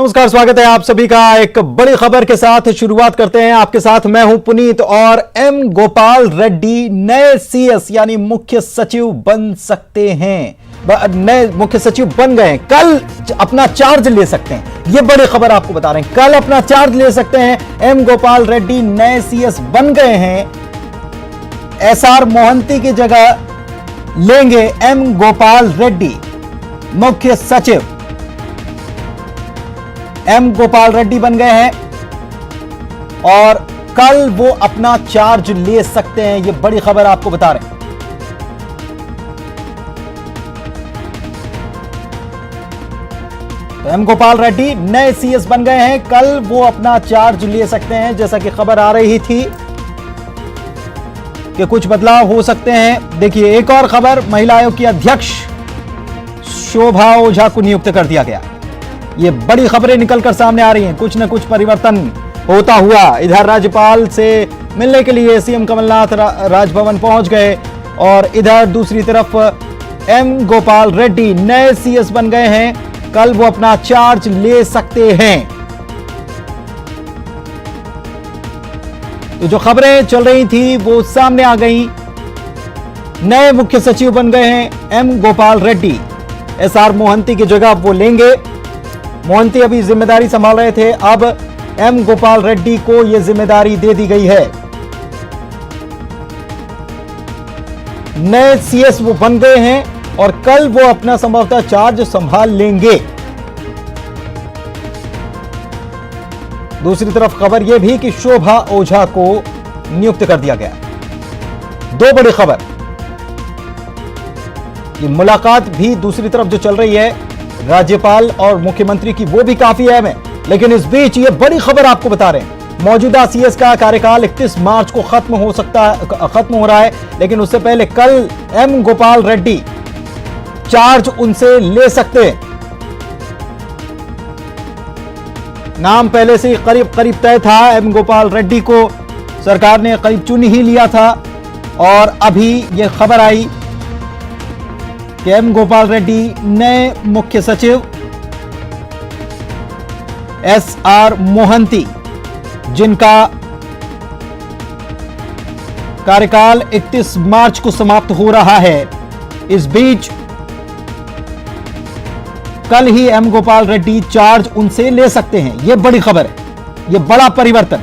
नमस्कार, स्वागत है आप सभी का एक बड़ी खबर के साथ। शुरुआत करते हैं। आपके साथ मैं हूं पुनीत और एम गोपाल रेड्डी नए सीएस यानी मुख्य सचिव बन सकते हैं, नए मुख्य सचिव बन गए हैं। कल अपना चार्ज ले सकते हैं, ये बड़ी खबर आपको बता रहे हैं। कल अपना चार्ज ले सकते हैं। एम गोपाल रेड्डी नए सीएस बन गए हैं। एसआर मोहंती की जगह लेंगे एम गोपाल रेड्डी मुख्य सचिव। एम गोपाल रेड्डी बन गए हैं और कल वो अपना चार्ज ले सकते हैं, ये बड़ी खबर आपको बता रहे हैं। तो एम गोपाल रेड्डी नए सीएस बन गए हैं, कल वो अपना चार्ज ले सकते हैं। जैसा कि खबर आ रही थी कि कुछ बदलाव हो सकते हैं। देखिए, एक और खबर, महिला आयोग की अध्यक्ष शोभा ओझा को नियुक्त कर दिया गया। ये बड़ी खबरें निकलकर सामने आ रही हैं। कुछ न कुछ परिवर्तन होता हुआ इधर राज्यपाल से मिलने के लिए सीएम कमलनाथ राजभवन पहुंच गए और इधर दूसरी तरफ एम गोपाल रेड्डी नए सीएस बन गए हैं। कल वो अपना चार्ज ले सकते हैं। तो जो खबरें चल रही थी वो सामने आ गई। नए मुख्य सचिव बन गए हैं एम गोपाल रेड्डी। एसआर मोहंती की जगह वो लेंगे। मोहंती अभी जिम्मेदारी संभाल रहे थे, अब एम गोपाल रेड्डी को यह जिम्मेदारी दे दी गई है। नए सीएस वो बन गए हैं और कल वो अपना संभवतः चार्ज संभाल लेंगे। दूसरी तरफ खबर यह भी कि शोभा ओझा को नियुक्त कर दिया गया। दो बड़ी खबर, ये मुलाकात भी दूसरी तरफ जो चल रही है राज्यपाल और मुख्यमंत्री की, वो भी काफी अहम है। लेकिन इस बीच ये बड़ी खबर आपको बता रहे हैं, मौजूदा सीएस का कार्यकाल 31 मार्च को खत्म हो रहा है। लेकिन उससे पहले कल एम गोपाल रेड्डी चार्ज उनसे ले सकते हैं। नाम पहले से करीब तय था। एम गोपाल रेड्डी को सरकार ने करीब चुन ही लिया था और अभी यह खबर आई कि एम गोपाल रेड्डी नए मुख्य सचिव। एसआर मोहंती, जिनका कार्यकाल 31 मार्च को समाप्त हो रहा है, इस बीच कल ही एम गोपाल रेड्डी चार्ज उनसे ले सकते हैं। यह बड़ी खबर है, यह बड़ा परिवर्तन।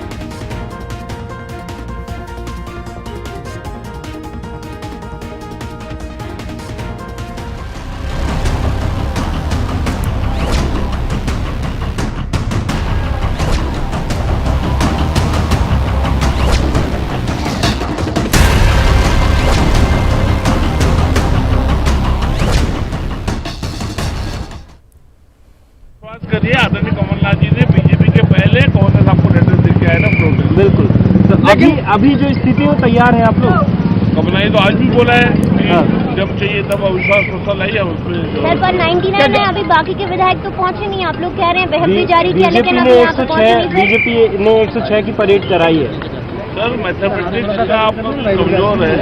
करिए, आदरणीय कमलनाथ जी ने बीजेपी के पहले कांग्रेस आपको लेटर दे के आया ना प्रोटेस्ट। बिल्कुल। तो अभी जो स्थिति हो तैयार है आप लोग? कमलनाथ जी तो आज भी बोला है कि जब चाहिए तब अविश्वास प्रस्ताव लाइए। सर पर 99 है, अभी बाकी के विधायक तो पहुंचे नहीं। आप लोग कह रहे हैं बहस भी जारी किया, लेकिन अभी यहाँ तो पहुंचे नहीं। बीजेपी ने 106 की परेड कराई है। सर, मैथमेटिक्स का आप कमजोर है।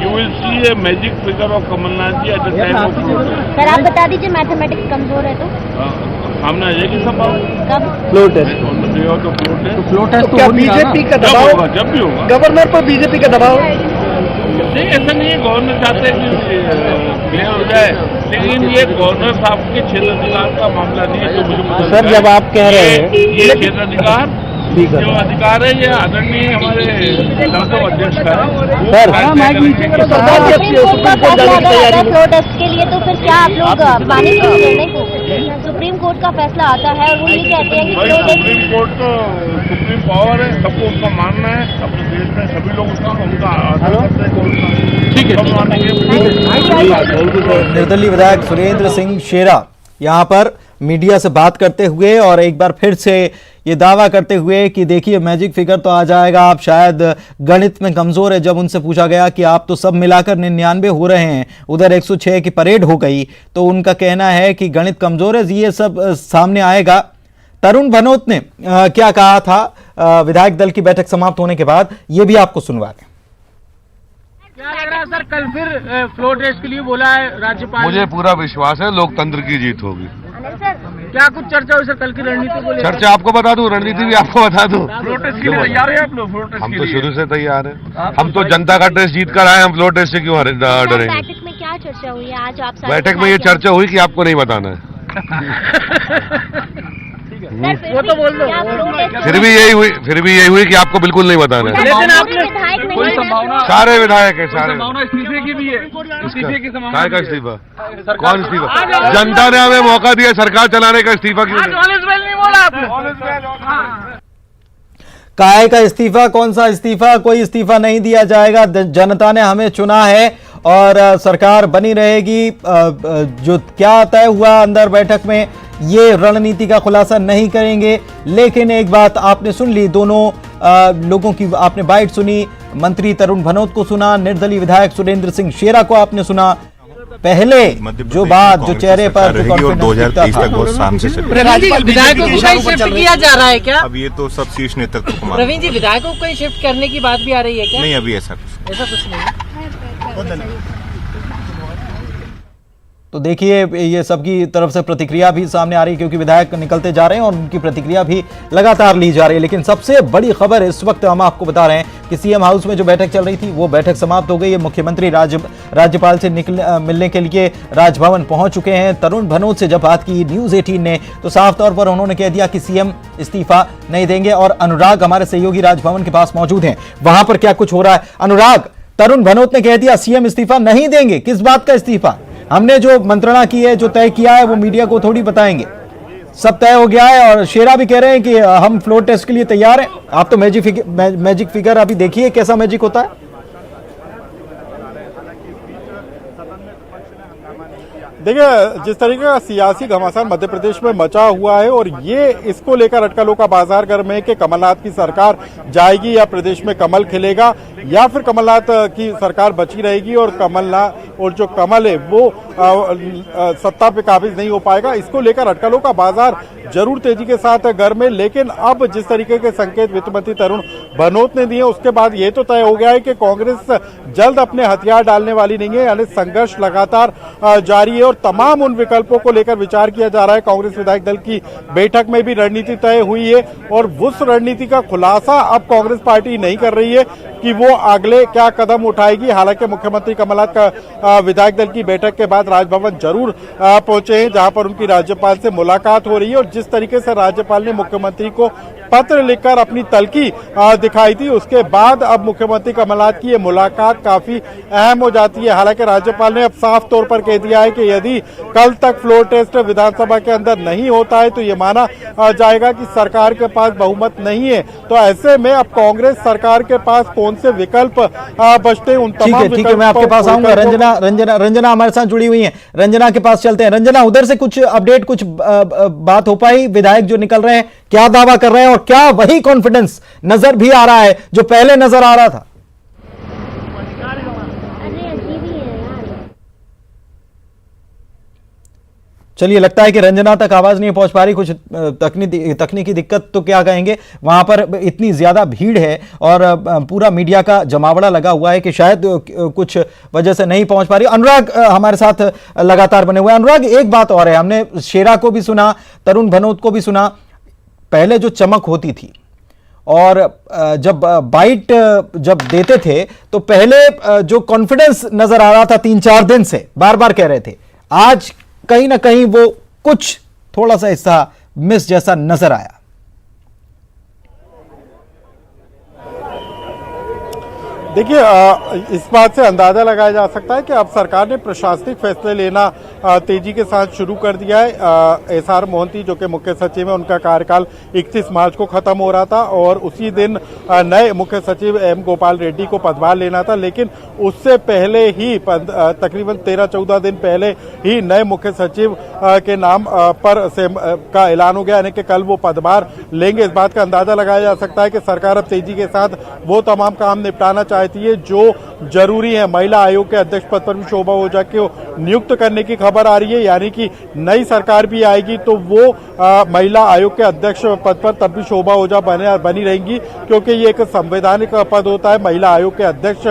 You will see a magic figure of Kamalnath ji at the time of protest. Sir आप बता दीजिए, मैथमेटिक्स कमजोर है तो सामने आ जाएगी सब बात। कब? Floor test. फ्लो टेस्ट क्या बीजेपी का दबाव? जब भी होगा गवर्नर पर बीजेपी का दबाव? नहीं, ऐसा नहीं है। गवर्नर चाहते हैं कि क्लियर हो जाए, लेकिन ये गवर्नर साहब के क्षेत्राधिकार का मामला नहीं है। तो मुझे सर, जब आप कह रहे हैं ये क्षेत्राधिकार जो अधिकार है, ये आदरणीय हमारे संसद अध्यक्ष का है। फ्लो टेस्ट के लिए तो फिर क्या आप लोग मानेंगे नहीं? सुप्रीम कोर्ट का फैसला आता है और वो ये कहते हैं कि फ्लो टेस्ट। सुप्रीम कोर्ट तो सुप्रीम पावर है, सबको उसका मानना है। अपने देश में सभी लोग उनका आदर करते हैं। ठीक है। निर्दलीय विधायक सुरेंद्र सिंह शेरा यहां पर मीडिया से बात करते हुए और एक बार फिर से ये दावा करते हुए कि देखिए मैजिक फिगर तो आ जाएगा, आप शायद गणित में कमजोर है। जब उनसे पूछा गया कि आप तो सब मिलाकर 99 हो रहे हैं, उधर 106 की परेड हो गई, तो उनका कहना है कि गणित कमजोर है। ये सब सामने आएगा। तरुण भनोत ने क्या कहा था विधायक दल की बैठक समाप्त होने के बाद, ये भी आपको सुनवा दें। क्या लग रहा है सर, कल फिर फ्लो टेस्ट के लिए बोला है राज्यपाल? मुझे पूरा विश्वास है लोकतंत्र की जीत होगी। सर क्या कुछ चर्चा हुई सर कल की रणनीति को लेकर? चर्चा आपको बता दूं, रणनीति भी आपको बता दूं। फ्लोर टेस्ट के लिए तैयार है आप लोग? फ्लोर टेस्ट हम के तो लिए शुरू से तैयार हैं। हम तो जनता का टेस्ट जीत कर आए, हम फ्लोर टेस्ट से क्यों डरेंगे? बैठक में क्या चर्चा हुई है आज? आप बैठक में ये चर्चा हुई कि आपको नहीं बताना है। वो तो बोल दो। फिर भी यही हुई कि आपको बिल्कुल नहीं बताना है। लेकिन आपने विधायक नहीं कोई है। संभावना? सारे विधायक है, सारे। संभावना इस्तीफे की भी है? इस्तीफे की संभावना? काय का इस्तीफा? कौन इस्तीफा? जनता ने हमें मौका दिया सरकार चलाने का, इस्तीफा क्यों नहीं? नहीं बोला आपने। काय का इस्तीफा? कौन सा इस्तीफा? कोई इस्तीफा नहीं दिया जाएगा। जनता ने हमें चुना है और सरकार बनी रहेगी। जो क्या तय हुआ अंदर बैठक में, ये रणनीति का खुलासा नहीं करेंगे। लेकिन एक बात आपने सुन ली, दोनों लोगों की आपने बाइट सुनी। मंत्री तरुण भनोत को सुना, निर्दलीय विधायक सुरेंद्र सिंह शेरा को आपने सुना। पहले जो बात, जो चेहरे पर जो और 2023 था, तक बहुत शाम से चलेगी। विधायकों को कहीं शिफ्ट किया जा रहा है क्या? अब ये तो सब शीर्ष नेतृत्व को मालूम। प्रवीण जी, विधायकों को कहीं शिफ्ट करने की बात भी आ रही है क्या? नहीं, अभी ऐसा कुछ नहीं। तो देखिए ये सबकी तरफ से प्रतिक्रिया भी सामने आ रही है, क्योंकि विधायक निकलते जा रहे हैं और उनकी प्रतिक्रिया भी लगातार ली जा रही है। लेकिन सबसे बड़ी खबर इस वक्त हम आपको बता रहे हैं कि सीएम हाउस में जो बैठक चल रही थी, वो बैठक समाप्त हो गई है। मुख्यमंत्री राज्यपाल से मिलने के लिए राजभवन पहुंच चुके हैं। तरुण भनोत से जब बात की न्यूज 18 ने, तो साफ तौर पर उन्होंने कह दिया कि सीएम इस्तीफा नहीं देंगे। और अनुराग हमारे सहयोगी राजभवन के पास मौजूद हैं, वहां पर क्या कुछ हो रहा है? अनुराग, तरुण भनोत ने कह दिया सीएम इस्तीफा नहीं देंगे, किस बात का इस्तीफा? हमने जो मंत्रणा की है, जो तय किया है, वो मीडिया को थोड़ी बताएंगे। सब तय हो गया है और शेरा भी कह रहे हैं कि हम फ्लोर टेस्ट के लिए तैयार हैं। आप तो मैजिक फिगर अभी देखिए कैसा मैजिक होता है। देखिए, जिस तरीके का सियासी घमासान मध्य प्रदेश में मचा हुआ है और ये इसको लेकर अटकलों का बाजार गर्म है कि कमलनाथ की सरकार जाएगी या प्रदेश में कमल खिलेगा, या फिर कमलनाथ की सरकार बची रहेगी और कमलनाथ और जो कमल है वो सत्ता पे काबिज नहीं हो पाएगा। इसको लेकर अटकलों का बाजार जरूर तेजी के साथ गर्म है। लेकिन अब जिस तरीके के संकेत वित्त मंत्री तरुण भनोत ने दिए, उसके बाद ये तो तय हो गया है कि कांग्रेस जल्द अपने हथियार डालने वाली नहीं है। यानी संघर्ष लगातार जारी है और तमाम उन विकल्पों को लेकर विचार किया जा रहा है। कांग्रेस विधायक दल की बैठक में भी रणनीति तय हुई है और उस रणनीति का खुलासा अब कांग्रेस पार्टी नहीं कर रही है कि वो अगले क्या कदम उठाएगी। हालांकि मुख्यमंत्री कमलनाथ का विधायक दल की बैठक के बाद राजभवन जरूर पहुंचे हैं, जहां पर उनकी राज्यपाल से मुलाकात हो रही है। और जिस तरीके से राज्यपाल ने मुख्यमंत्री को पत्र लिखकर अपनी तल्खी दिखाई थी, उसके बाद अब मुख्यमंत्री कमलनाथ की ये मुलाकात काफी अहम हो जाती है। हालांकि राज्यपाल ने अब साफ तौर पर कह दिया है कि यदि कल तक फ्लोर टेस्ट विधानसभा के अंदर नहीं होता है तो ये माना जाएगा कि सरकार के पास बहुमत नहीं है। तो ऐसे में अब कांग्रेस सरकार के पास कौन से विकल्प बचते हैं, उन तमाम ठीक है, मैं आपके पास आऊंगा। रंजना हमारे साथ जुड़ी हुई हैं, रंजना के पास चलते हैं। रंजना, उधर से कुछ अपडेट, कुछ बात हो पाई? विधायक जो निकल रहे हैं क्या दावा कर रहे हैं और क्या वही कॉन्फिडेंस नजर भी आ रहा है जो पहले नजर आ रहा था? चलिए, लगता है कि रंजना तक आवाज नहीं पहुंच पा रही। कुछ तकनीकी दिक्कत तो क्या कहेंगे, वहां पर इतनी ज्यादा भीड़ है और पूरा मीडिया का जमावड़ा लगा हुआ है कि शायद कुछ वजह से नहीं पहुंच पा रही। अनुराग हमारे साथ लगातार बने हुए हैं। अनुराग, एक बात और है, हमने शेरा को भी सुना, तरुण भनोत को भी सुना। पहले जो चमक होती थी और जब बाइट जब देते थे तो पहले जो कॉन्फिडेंस नजर आ रहा था 3-4 दिन से, बार बार कह रहे थे, आज कहीं ना कहीं वो कुछ थोड़ा सा हिस्सा मिस जैसा नजर आया। देखिए, इस बात से अंदाजा लगाया जा सकता है कि अब सरकार ने प्रशासनिक फैसले लेना तेजी के साथ शुरू कर दिया है। एसआर मोहंती जो कि मुख्य सचिव है, उनका कार्यकाल 31 मार्च को खत्म हो रहा था और उसी दिन नए मुख्य सचिव एम गोपाल रेड्डी को पदभार लेना था। लेकिन उससे पहले ही तकरीबन 13-14 दिन पहले ही नए मुख्य सचिव के नाम पर का ऐलान हो गया, यानी कि कल वो पदभार लेंगे। इस बात का अंदाजा लगाया जा सकता है कि सरकार अब तेजी के साथ वो तमाम काम निपटाना चाहती है जो जरूरी है। महिला आयोग के अध्यक्ष पद पर भी शोभा ओझा को नियुक्त करने की खबर आ रही है, यानी कि नई सरकार भी आएगी तो वो महिला आयोग के अध्यक्ष पद पर तब भी शोभा ओझा बनी रहेंगी, क्योंकि ये एक संवैधानिक पद होता है महिला आयोग के अध्यक्ष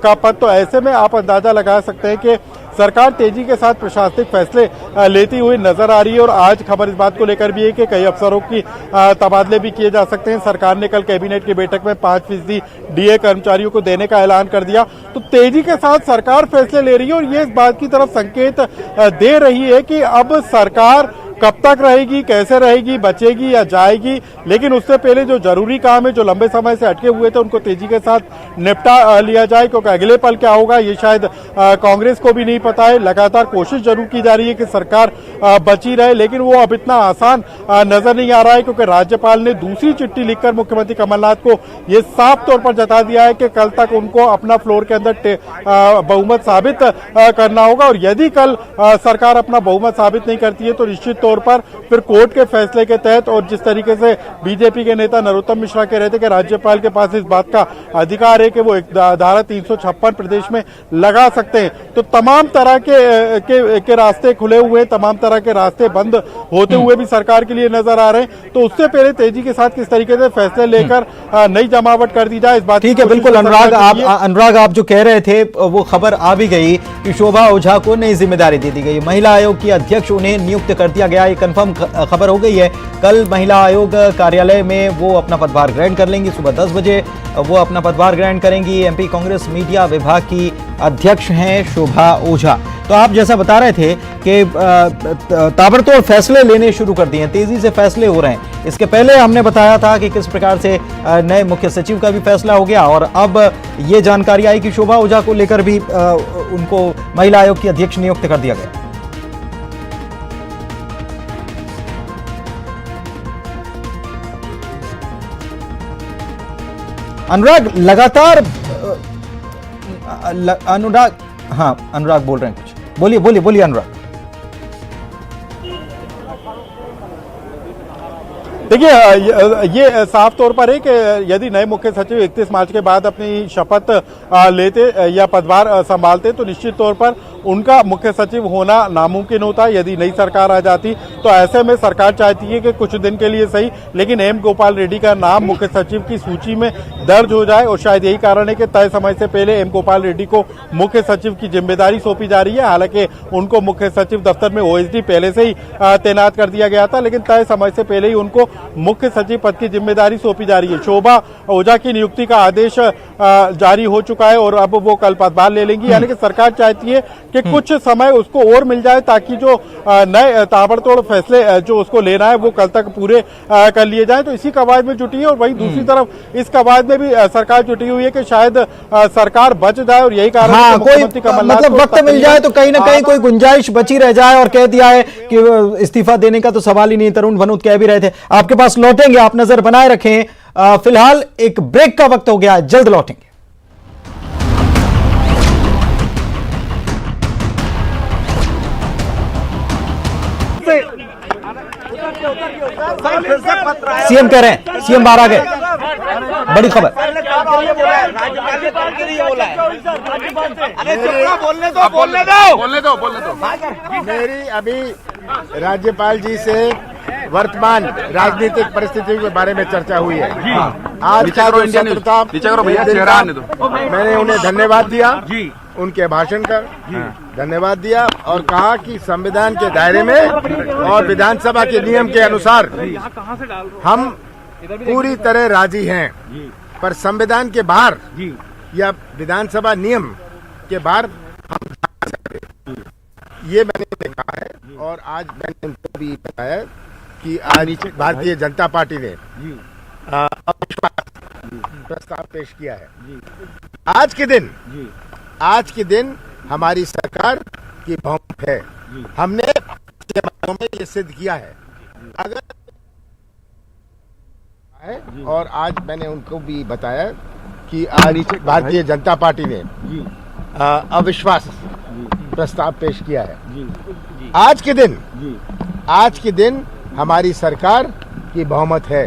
का पद। तो ऐसे में आप अंदाजा लगा सकते हैं कि सरकार तेजी के साथ प्रशासनिक फैसले लेती हुई नजर आ रही है। और आज खबर इस बात को लेकर भी है कि कई अफसरों की तबादले भी किए जा सकते हैं। सरकार ने कल कैबिनेट की बैठक में 5% डीए कर्मचारियों को देने का ऐलान कर दिया। तो तेजी के साथ सरकार फैसले ले रही है और ये इस बात की तरफ संकेत दे रही है कि अब सरकार कब तक रहेगी, कैसे रहेगी, बचेगी या जाएगी। लेकिन उससे पहले जो जरूरी काम है, जो लंबे समय से अटके हुए थे, उनको तेजी के साथ निपटा लिया जाए, क्योंकि अगले पल क्या होगा ये शायद कांग्रेस को भी नहीं पता है। लगातार कोशिश जरूर की जा रही है कि सरकार बची रहे, लेकिन वो अब इतना आसान नजर नहीं आ रहा है, क्योंकि राज्यपाल ने दूसरी चिट्ठी लिखकर मुख्यमंत्री कमलनाथ को ये साफ तौर पर जता दिया है कि कल तक उनको अपना फ्लोर के अंदर बहुमत साबित करना होगा। और यदि कल सरकार अपना बहुमत साबित नहीं करती है तो निश्चित तौर पर फिर कोर्ट के फैसले के तहत, और जिस तरीके से बीजेपी के नेता नरोत्तम मिश्रा कह रहे थे कि राज्यपाल के पास इस बात का अधिकार है कि वो एक धारा 356 प्रदेश में लगा सकते हैं, तो तमाम तरह के रास्ते खुले हुए, तमाम तरह के रास्ते बंद होते हुए भी सरकार के लिए नजर आ रहे हैं। तो उससे पहले तेजी के साथ किस तरीके से फैसले लेकर नई जमावट कर दी जाए, इस बात। ठीक है, बिल्कुल अनुराग, आप जो कह रहे थे वो खबर आ भी गई कि शोभा ओझा को नई जिम्मेदारी दे दी गई। महिला आयोग की अध्यक्ष उन्हें नियुक्त कर दिया गया, ये कंफर्म खबर हो गई है। कल महिला आयोग कार्यालय में वो अपना पदभार ग्रहण कर लेंगी। सुबह 10 बजे वो अपना पदभार ग्रहण करेंगी। एमपी कांग्रेस मीडिया विभाग की अध्यक्ष हैं शोभा ओझा। तो आप जैसा बता रहे थे कि ताबड़तोड़ फैसले लेने शुरू कर दिए हैं, तेजी से फैसले हो रहे हैं। इसके पहले हमने बताया था कि किस प्रकार से नए मुख्य सचिव का भी फैसला हो गया, और अब ये जानकारी आई कि शोभा ओझा को लेकर भी उनको महिला आयोग की अध्यक्ष नियुक्त कर दिया गया। अनुराग लगातार अनुराग बोल रहे हैं कुछ, बोलिए अनुराग। देखिए, ये साफ तौर पर है कि यदि नए मुख्य सचिव 31 मार्च के बाद अपनी शपथ लेते या पदभार संभालते तो निश्चित तौर पर उनका मुख्य सचिव होना नामुमकिन होता। यदि नई सरकार आ जाती तो ऐसे में सरकार चाहती है कि कुछ दिन के लिए सही, लेकिन एम गोपाल रेड्डी का नाम मुख्य सचिव की सूची में दर्ज हो जाए। और शायद यही कारण है कि तय समय से पहले एम गोपाल रेड्डी को मुख्य सचिव की जिम्मेदारी सौंपी जा रही है। हालांकि उनको मुख्य सचिव दफ्तर में ओएसडी पहले से ही तैनात कर दिया गया था, लेकिन तय समय से पहले ही उनको मुख्य सचिव पद की जिम्मेदारी सौंपी जा रही है। शोभा ओझा की नियुक्ति का आदेश जारी हो चुका है और अब वो कल पदभार ले लेंगी। यानी कि सरकार चाहती है कि कुछ समय उसको और मिल जाए, ताकि जो नए ताबड़तोड़ फैसले जो उसको लेना है वो कल तक पूरे कर लिए जाएं। तो इसी कवायद में जुटी है। और वहीं दूसरी तरफ इस कवायद में भी सरकार जुटी हुई है कि शायद सरकार बच जाए, और यही कारण है कोई मतलब वक्त मिल जाए तो कहीं ना कहीं कोई गुंजाइश बची रह जाए। और कह दिया है कि इस्तीफा देने का तो सवाल ही नहीं, तरुण भनोत कह भी रहे थे। आपके पास लौटेंगे, आप नजर बनाए रखें। फिलहाल एक ब्रेक का वक्त हो गया, जल्द लौटेंगे। सीएम कह रहे हैं, सीएम बाहर आ गए, बड़ी खबर। बोलने दो। मेरी अभी राज्यपाल जी से वर्तमान राजनीतिक परिस्थिति के बारे में चर्चा हुई है। आज का जो सत्र था, मैंने उन्हें धन्यवाद दिया, उनके भाषण का धन्यवाद दिया और कहा कि संविधान के दायरे में और विधानसभा के नियम के अनुसार हम पूरी तरह राजी हैं, पर संविधान के बाहर या विधानसभा नियम के बाहर हम, ये मैंने उन्हें कहा है। और आज मैंने उनको भी बताया कि आज भारतीय जनता पार्टी ने अविश्वास प्रस्ताव पेश किया है। आज के दिन हमारी सरकार की बहुमत है। हमने पिछले महीनों में ये सिद्ध किया है। और आज मैंने उनको भी बताया कि आज भारतीय जनता पार्टी ने अविश्वास प्रस्ताव पेश किया है। आज के दिन हमारी सरकार की बहुमत है।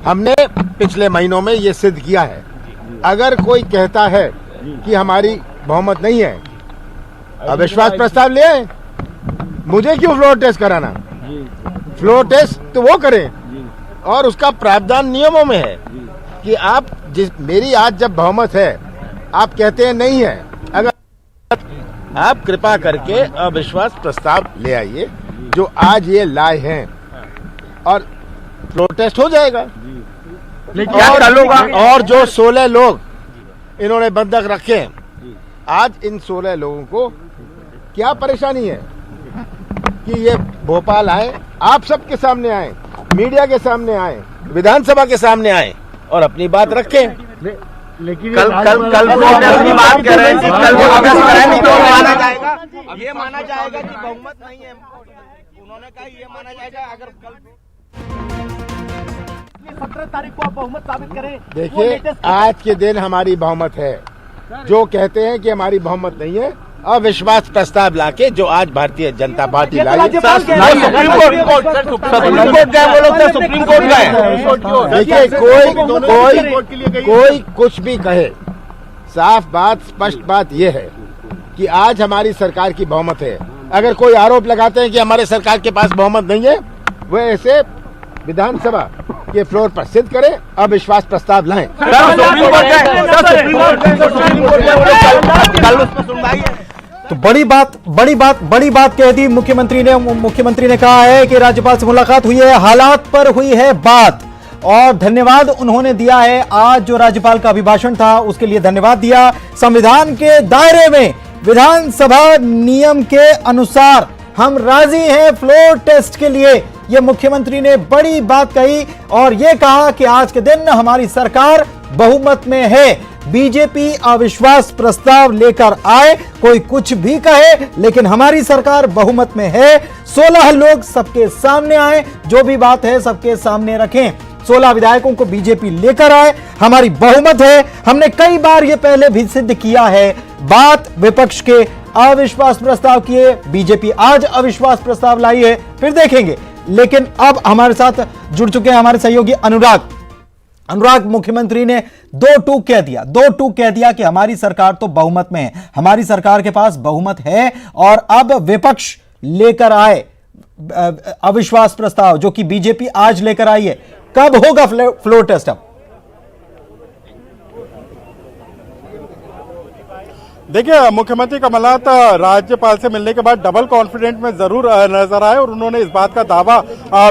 हमने पिछले महीनों में ये सिद्ध किया है। अगर कोई कहता है कि हमारी बहुमत नहीं है, अविश्वास प्रस्ताव ले आए, मुझे क्यों फ्लोर टेस्ट कराना? फ्लोर टेस्ट तो वो करें, और उसका प्रावधान नियमों में है कि आप मेरी आज जब बहुमत है, आप कहते हैं नहीं है, अगर आप कृपा करके अविश्वास प्रस्ताव ले आइए जो आज ये लाए हैं और प्रोटेस्ट हो जाएगा। और जो 16 लोग इन्होंने बंधक रखे हैं, आज इन 16 लोगों को क्या परेशानी है कि ये भोपाल आए, आप सबके सामने आए, मीडिया के सामने आए, विधानसभा के सामने आए और अपनी बात रखें। लेकिन कल वो अपनी बात कर रहे हैं, कल वो नहीं तो माना जाएगा, ये माना जाएगा कि बहुमत नहीं है। उन्होंने कहा ये माना जाएगा अगर कल 17 तारीख को आप बहुमत साबित करें। देखिए, आज के दिन हमारी बहुमत है। जो कहते हैं कि हमारी बहुमत नहीं है, अविश्वास प्रस्ताव लाके जो आज भारतीय जनता पार्टी लाई, सुप्रीम कोर्ट गए वो लोग, सुप्रीम कोर्ट गए। देखिए, कोई कुछ भी कहे, साफ बात, स्पष्ट बात यह है कि आज हमारी सरकार की बहुमत है। अगर कोई आरोप लगाते हैं कि हमारे सरकार के पास बहुमत नहीं है, वो ऐसे विधानसभा के फ्लोर पर सिद्ध करें, अविश्वास प्रस्ताव लाएं। तो बड़ी बात कह दी मुख्यमंत्री ने कहा है कि राज्यपाल से मुलाकात हुई है, हालात पर हुई है बात, और धन्यवाद उन्होंने दिया है। आज जो राज्यपाल का अभिभाषण था उसके लिए धन्यवाद दिया। संविधान के दायरे में विधानसभा नियम के अनुसार हम राजी हैं फ्लोर टेस्ट के लिए, ये मुख्यमंत्री ने बड़ी बात कही और ये कहा कि आज के दिन हमारी सरकार बहुमत में है। बीजेपी अविश्वास प्रस्ताव लेकर आए, कोई कुछ भी कहे, लेकिन हमारी सरकार बहुमत में है। 16 लोग सबके सामने आए, जो भी बात है सबके सामने रखें। 16 विधायकों को बीजेपी लेकर आए, हमारी बहुमत है। हमने कई बार यह पहले भी सिद्ध किया है। बात विपक्ष के अविश्वास प्रस्ताव किए, बीजेपी आज अविश्वास प्रस्ताव लाई है, फिर देखेंगे। लेकिन अब हमारे साथ जुड़ चुके हैं हमारे सहयोगी अनुराग। मुख्यमंत्री ने दो टूक कह दिया कि हमारी सरकार तो बहुमत में है, हमारी सरकार के पास बहुमत है, और अब विपक्ष लेकर आए अविश्वास प्रस्ताव जो कि बीजेपी आज लेकर आई है। कब होगा फ्लोर टेस्ट? अब देखिए, मुख्यमंत्री कमलनाथ राज्यपाल से मिलने के बाद डबल कॉन्फिडेंट में जरूर नजर आए और उन्होंने इस बात का दावा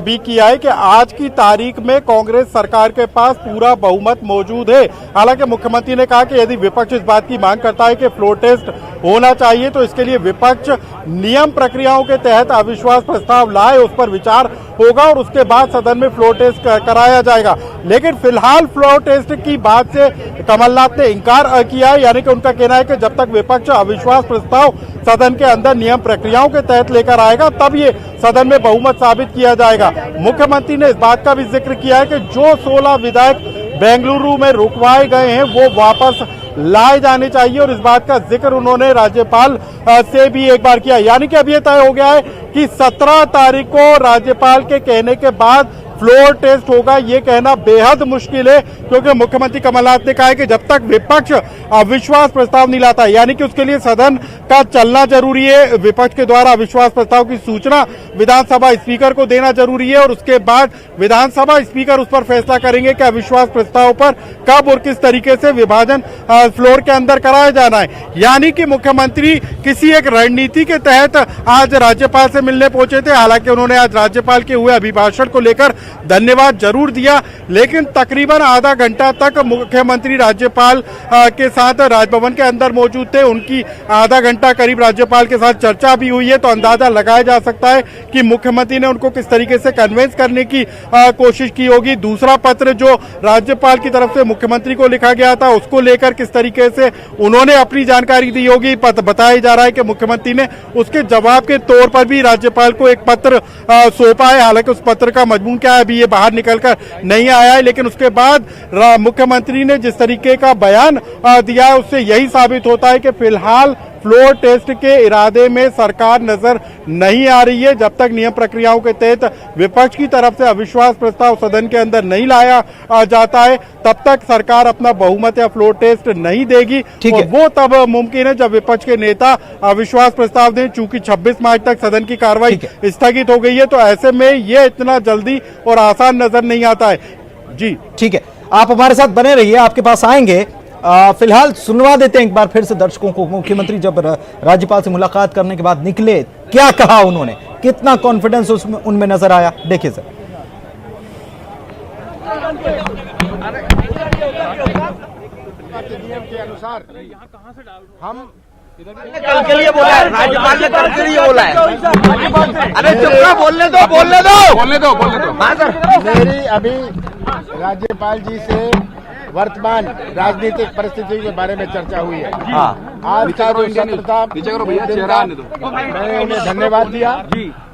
भी किया है कि आज की तारीख में कांग्रेस सरकार के पास पूरा बहुमत मौजूद है। हालांकि मुख्यमंत्री ने कहा कि यदि विपक्ष इस बात की मांग करता है कि फ्लोर टेस्ट होना चाहिए तो इसके लिए विपक्ष नियम प्रक्रियाओं के तहत अविश्वास प्रस्ताव लाए, उस पर विचार होगा और उसके बाद सदन में फ्लोर टेस्ट कराया जाएगा। लेकिन फिलहाल फ्लोर टेस्ट की बात से कमलनाथ ने इंकार किया है, यानी कि उनका कहना है कि जब तक विपक्ष अविश्वास प्रस्ताव सदन के अंदर नियम प्रक्रियाओं के तहत लेकर आएगा तब ये सदन में बहुमत साबित किया जाएगा। मुख्यमंत्री ने इस बात का भी जिक्र किया है कि जो 16 विधायक बेंगलुरु में रुकवाए गए हैं वो वापस लाए जाने चाहिए, और इस बात का जिक्र उन्होंने राज्यपाल से भी एक बार किया। यानी कि अब यह तय हो गया है कि 17 तारीख को राज्यपाल के कहने के बाद फ्लोर टेस्ट होगा। ये कहना बेहद मुश्किल है, क्योंकि मुख्यमंत्री कमलनाथ ने कहा है कि जब तक विपक्ष अविश्वास प्रस्ताव नहीं लाता, यानी कि उसके लिए सदन का चलना जरूरी है। विपक्ष के द्वारा अविश्वास प्रस्ताव की सूचना विधानसभा स्पीकर को देना जरूरी है, और उसके बाद विधानसभा स्पीकर उस पर फैसला करेंगे कि अविश्वास प्रस्ताव पर कब और किस तरीके से विभाजन फ्लोर के अंदर कराया जाना है। यानी कि मुख्यमंत्री किसी एक रणनीति के तहत आज राज्यपाल से मिलने पहुंचे थे। हालांकि उन्होंने आज राज्यपाल के हुए अभिभाषण को लेकर धन्यवाद जरूर दिया, लेकिन तकरीबन आधा घंटा तक मुख्यमंत्री राज्यपाल के साथ राजभवन के अंदर मौजूद थे। उनकी आधा घंटा करीब राज्यपाल के साथ चर्चा भी हुई है, तो अंदाजा लगाया जा सकता है कि मुख्यमंत्री ने उनको किस तरीके से कन्विंस करने की कोशिश की होगी। दूसरा पत्र जो राज्यपाल की तरफ से मुख्यमंत्री को लिखा गया था, उसको लेकर किस तरीके से उन्होंने अपनी जानकारी दी होगी। बताया जा रहा है कि मुख्यमंत्री ने उसके जवाब के तौर पर भी राज्यपाल को एक पत्र सौंपा है। हालांकि उस पत्र का मजमून क्या है अभी ये बाहर निकलकर नहीं आया है, लेकिन उसके बाद मुख्यमंत्री ने जिस तरीके का बयान दिया है उससे यही साबित होता है कि फिलहाल फ्लोर टेस्ट के इरादे में सरकार नजर नहीं आ रही है। जब तक नियम प्रक्रियाओं के तहत विपक्ष की तरफ से अविश्वास प्रस्ताव सदन के अंदर नहीं लाया जाता है, तब तक सरकार अपना बहुमत या फ्लोर टेस्ट नहीं देगी। और वो तब मुमकिन है जब विपक्ष के नेता अविश्वास प्रस्ताव दें। चूंकि 26 मार्च तक सदन की कार्रवाई स्थगित हो गई है, तो ऐसे में ये इतना जल्दी और आसान नजर नहीं आता है। जी ठीक है, आप हमारे साथ बने रहिए, आपके पास आएंगे। फिलहाल सुनवा देते हैं एक बार फिर से दर्शकों को। मुख्यमंत्री जब राज्यपाल से मुलाकात करने के बाद निकले, क्या कहा उन्होंने, कितना कॉन्फिडेंस उनमें नजर आया, देखिए सर। नियम के अनुसार हम कल के लिए बोला है, राज्यपाल ने कल के लिए बोला है। अरे चुप, बोलने दो। हाँ सर, मेरी अभी राज्यपाल जी से वर्तमान राजनीतिक परिस्थिति के बारे में चर्चा हुई है। आज का जो सत्र था, मैंने उन्हें धन्यवाद दिया,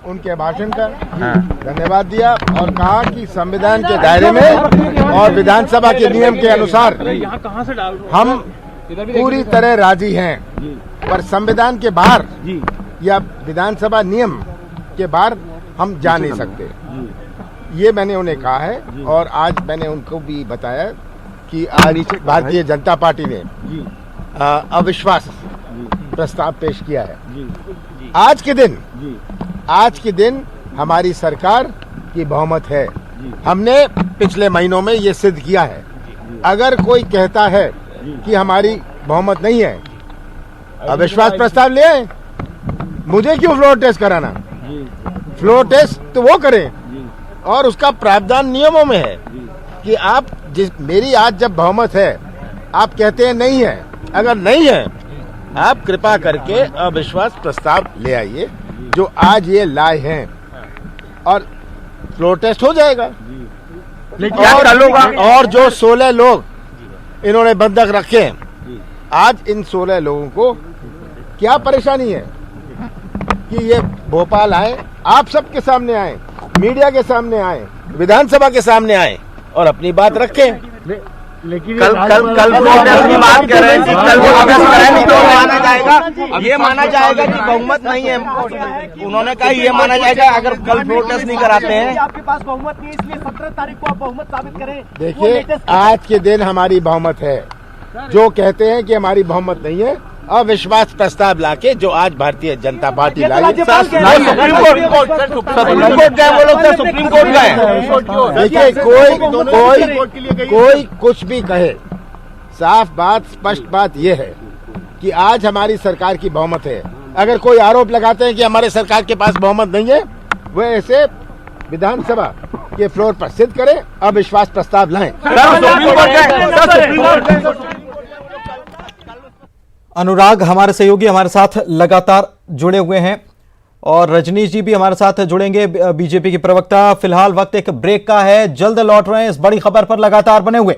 उनके भाषण का धन्यवाद दिया और कहा कि संविधान के दायरे में और विधानसभा के नियम के अनुसार हम पूरी तरह राजी हैं, पर संविधान के बाहर या विधानसभा नियम के बाहर हम जा नहीं सकते। ये मैंने उन्हें कहा है और आज मैंने उनको भी बताया कि आज भारतीय जनता पार्टी ने अविश्वास प्रस्ताव पेश किया है। आज के दिन हमारी सरकार की बहुमत है। हमने पिछले महीनों में ये सिद्ध किया है। अगर कोई कहता है कि हमारी बहुमत नहीं है, अविश्वास प्रस्ताव ले आए, मुझे क्यों फ्लोर टेस्ट कराना? फ्लोर टेस्ट तो वो करें और उसका प्रावधान नियमों में है कि आप मेरी आज जब बहुमत है, आप कहते हैं नहीं है, अगर नहीं है आप कृपा करके अविश्वास प्रस्ताव ले आइए जो आज ये लाए हैं और फ्लोर टेस्ट हो जाएगा। और जो 16 लोग इन्होंने बंधक रखे हैं, आज इन 16 लोगों को क्या परेशानी है कि ये भोपाल आए, आप सबके सामने आए, मीडिया के सामने आए, विधानसभा के सामने आए और अपनी बात रखें। लेकिन कल प्रोटेस्ट की बात कर रहे हैं, कल प्रोटेस्ट करें तो माना जाएगा, ये माना जाएगा कि बहुमत नहीं है। उन्होंने कहा ये माना जाएगा अगर कल प्रोटेस्ट नहीं कराते हैं। आपके पास बहुमत नहीं, इसलिए 17 तारीख को आप बहुमत साबित करें। देखिए, आज के दिन हमारी बहुमत है। जो कहते हैं कि हमारी बहुमत नहीं है, अविश्वास प्रस्ताव लाके जो आज भारतीय जनता पार्टी लाई, सुप्रीम कोर्ट गए। देखिए, कोई कुछ भी कहे, साफ बात, स्पष्ट बात यह है कि आज हमारी सरकार की बहुमत है। अगर कोई आरोप लगाते हैं कि हमारे सरकार के पास बहुमत नहीं है, वह ऐसे विधानसभा के फ्लोर पर सिद्ध करें, अविश्वास प्रस्ताव लाएं। अनुराग हमारे सहयोगी हमारे साथ लगातार जुड़े हुए हैं और रजनीश जी भी हमारे साथ जुड़ेंगे, बीजेपी की प्रवक्ता। फिलहाल वक्त एक ब्रेक का है, जल्द लौट रहे हैं इस बड़ी खबर पर लगातार बने हुए।